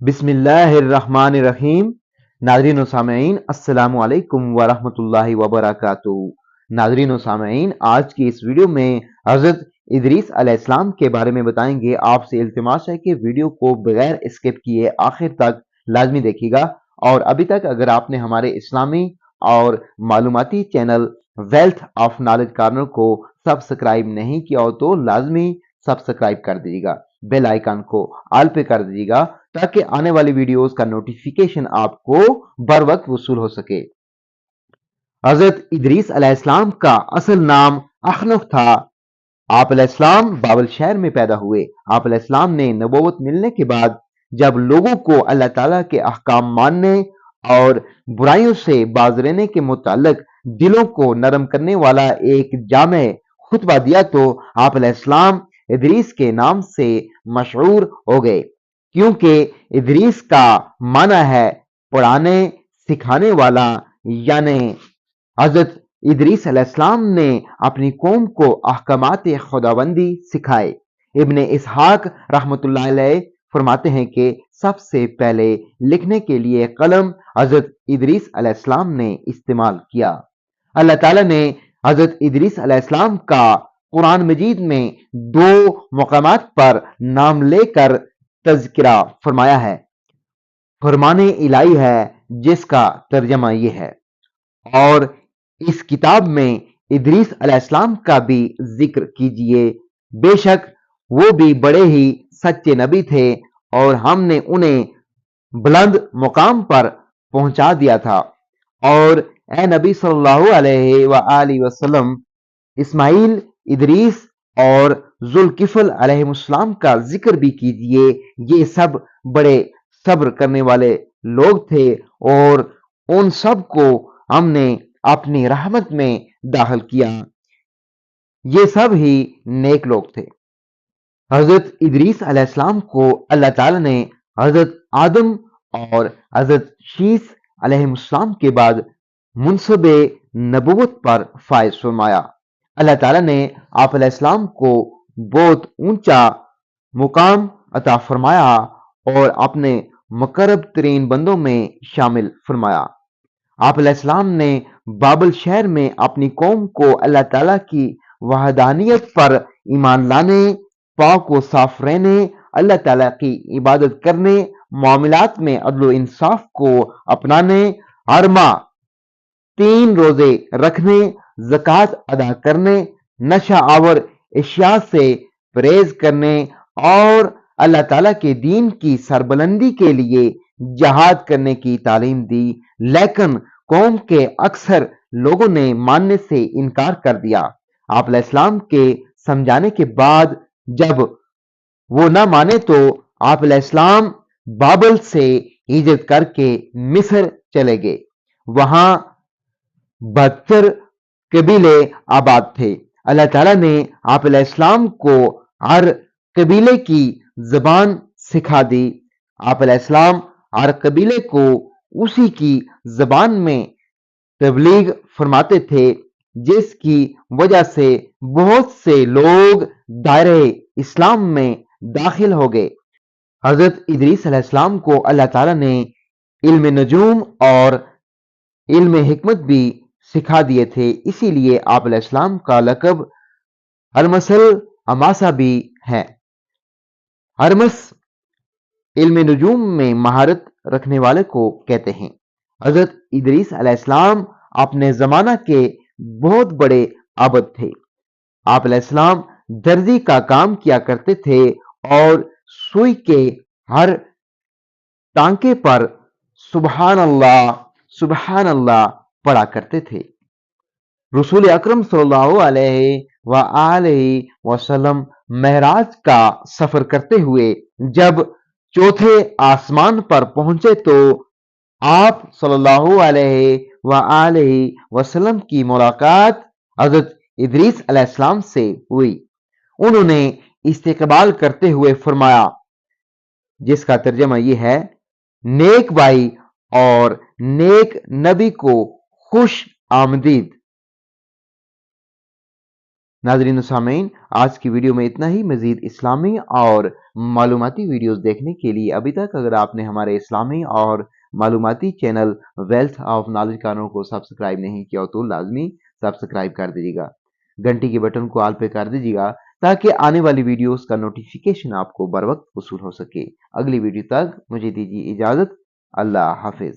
बिस्मिल्लाहिर्रहमानिर्रहीम। नाज़रीन व सामईन, अस्सलामु अलैकुम वरहमतुल्लाहि वबरकातुहू। नाज़रीन व सामईन, आज की इस वीडियो में हज़रत इदरीस अलैहिस्सलाम के बारे में बताएंगे। आपसे इल्तिमास है कि वीडियो को बगैर स्किप किए आखिर तक लाजमी देखिएगा। और अभी तक अगर आपने हमारे इस्लामी और मालूमाती channel wealth of knowledge corner को सब्सक्राइब नहीं किया हो तो लाजमी सब्सक्राइब कर दीजिएगा, बेल आइकन को ऑल पे कर दीजिएगा ताकि आने वाली वीडियोस का नोटिफिकेशन आपको बर वक्त वसूल हो सके। हजरत इदरीस अलैहिस्सलाम का असल नाम अखनफ था। आप अलैहिस्सलाम बाबल शहर में पैदा हुए। आप अलैहिस्सलाम ने नबूवत मिलने के बाद जब लोगों को अल्लाह ताला के अहकाम मानने और बुराइयों से बाज रहने के मुतालिक दिलों को नरम करने वाला एक जामे खुतबा दिया तो आप अलैहिस्सलाम इदरीस के नाम से मशहूर हो गए, क्योंकि इदरीस का माना है पढ़ाने सिखाने वाला। यानी हजरत इदरीस अलैहिस्सलाम ने अपनी कौम को अहकामात खुदाबंदी सिखाए। इब्ने इसहाक रहमतुल्लाह अलैह फरमाते हैं कि सबसे पहले लिखने के लिए कलम हजरत इदरीस अलैहिस्सलाम ने इस्तेमाल किया। अल्लाह ताला ने हजरत इदरीस अलैहिस्सलाम का कुरान मजीद में 2 मकामात पर नाम लेकर तज़किरा फरमाया है। फरमाने इलाही है, जिसका तर्जमा ये है, और इस किताब में इदरीस अलैहिस्सलाम का भी जिक्र कीजिए। बेशक वो भी बड़े ही सच्चे नबी थे और हमने उन्हें बुलंद मुकाम पर पहुंचा दिया था। और ए नबी सल्लल्लाहु अलैहि वसल्लम, इस्माइल, इदरीस और जुल्किफल अलैहिमुस्सलाम का जिक्र भी कीजिए। ये सब बड़े सब्र करने वाले लोग थे और उन सब को हमने अपनी रहमत में दाखिल किया। ये सब ही नेक लोग थे। हजरत इदरीस अलैहिस्सलाम को अल्लाह ताला ने हजरत आदम और हजरत शीस अलैहिमुस्सलाम के बाद मुनसबे नबूवत पर फायज फरमाया। अल्लाह ताला ने आप अलैहिस्सलाम को बहुत ऊंचा मुकाम अता फरमाया और अपने मुकर्रब तरीन बंदों में शामिल फरमाया। आप अलैहिस्सलाम ने बाबल शहर में अपनी कौम को अल्लाह ताला की वहदानियत पर ईमान लाने, पाक व साफ रहने, अल्लाह ताला की इबादत करने, मामलात में अदल व इंसाफ को अपनाने, हर माह 3 रोजे रखने, ज़कात अदा करने, नशा आवर अशिया से परहेज करने और अल्लाह ताला के दीन की सरबुलंदी के लिए जहाद करने की तालीम दी। लेकिन कौम के अक्सर लोगों ने मानने से इनकार कर दिया। आप अलैहिस्सलाम के समझाने के बाद जब वो न माने तो आप अलैहिस्सलाम बाबल से हिजरत करके मिस्र चले गए। वहां 72 कबीले आबाद थे। अल्लाह ताला ने आप अलैहिस्सलाम को हर कबीले की जबान सिखा दी। आप अलैहिस्सलाम हर कबीले को उसी की जबान में तबलीग फरमाते थे, जिसकी वजह से बहुत से लोग दायरे इस्लाम में दाखिल हो गए। हजरत इदरीस अलैहिस्सलाम को अल्लाह ताला ने इल्म नजूम और इल्म हिकमत भी सिखा दिए थे। इसीलिए आप अलैहिस्सलाम का लक़ब हरमसल अमासा भी है। हरमस इल्म नजूम में महारत रखने वाले को कहते हैं। हजरत इदरीस अलैहिस्सलाम अपने जमाना के बहुत बड़े आबद थे। आप अलैहिस्सलाम दर्जी का काम किया करते थे और सुई के हर टांके पर सुबहान अल्लाह पढ़ा करते थे। रसूल अकरम सल्लल्लाहु अलैहि वसल्लम महराज का सफर करते हुए जब चौथे आसमान पर पहुंचे तो आप सल्लल्लाहु अलैहि वसल्लम की मुलाकात हजरत इदरीस अलैहिस्सलाम से हुई। उन्होंने इस्तकबाल करते हुए फरमाया, जिसका तर्जमा ये है, नेक भाई और नेक नबी को खुश आमदीद। नाज़रीन व सामीन, आज की वीडियो में इतना ही। मज़ीद इस्लामी और मालूमाती वीडियोस देखने के लिए अभी तक अगर आपने हमारे इस्लामी और मालूमाती channel wealth of knowledge channel को सब्सक्राइब नहीं किया हो तो लाजमी सब्सक्राइब कर दीजिएगा। घंटी के बटन को ऑल पे कर दीजिएगा ताकि आने वाली वीडियोस का नोटिफिकेशन आपको बर वक्त वसूल हो सके। अगली वीडियो तक मुझे दीजिए इजाज़त। अल्लाह हाफिज़।